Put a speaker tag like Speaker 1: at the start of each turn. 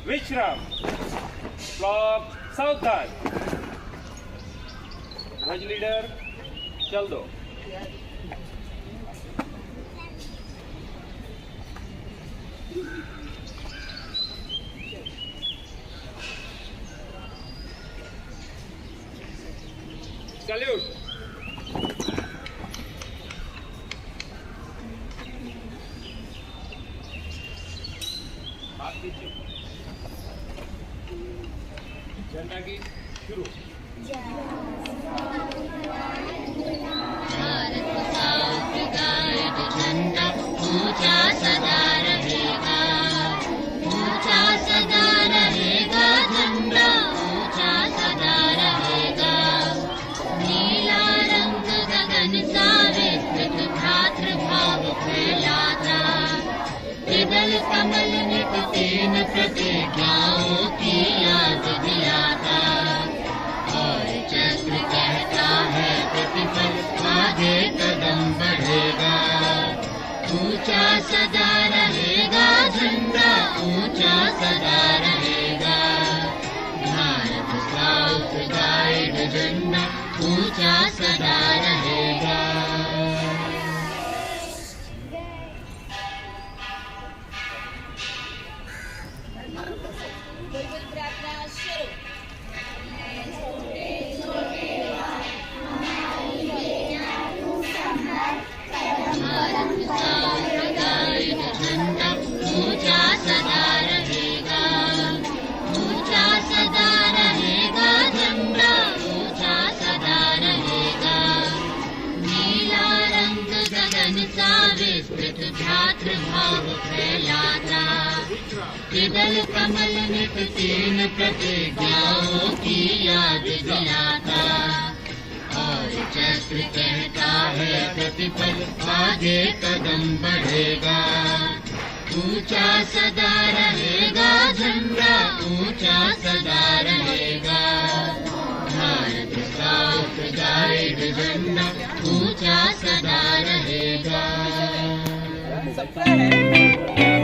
Speaker 1: विश्राम। ब्लॉक सावधान। ध्वज लीडर चल दो। सैल्यूट। हाथ नीचे। झंडा की शुरू।
Speaker 2: भारत का गाइड झंडा ऊंचा सदा रहेगा, ऊंचा सदा रहेगा, झंडा ऊंचा सदा रहेगा। नीला रंग गगन सा विस्तृत भ्रातृभाव फैलाता, त्रिदल कमल नित तीन प्रतिज्ञाओं की याद दिलाता। और चक्र कहता है प्रतिपल आगे कदम बढ़ेगा, ऊंचा सदा रहेगा, झंडा ऊंचा सदा रहेगा। भारत स्काउट गाइड झंडा ऊंचा सदा रहेगा।
Speaker 3: बुलबुल प्रार्थना शुरू।
Speaker 2: भारत स्काउट गाइड झंडा ऊंचा सदा रहेगा, ऊंचा सदा रहेगा, झंडा ऊंचा सदा रहेगा। नीला रंग गगन सा विस्तृत भ्रातृभाव फैलाता, त्रिदल कमल नित तीन प्रतिज्ञाओं की याद दिलाता। और चक्र कहता है प्रतिपल आगे कदम बढ़ेगा, ऊंचा सदा रहेगा, झंडा ऊंचा सदा रहेगा। भारत स्काउट गाइड झंडा ऊंचा सदा रहेगा।
Speaker 3: सबका है।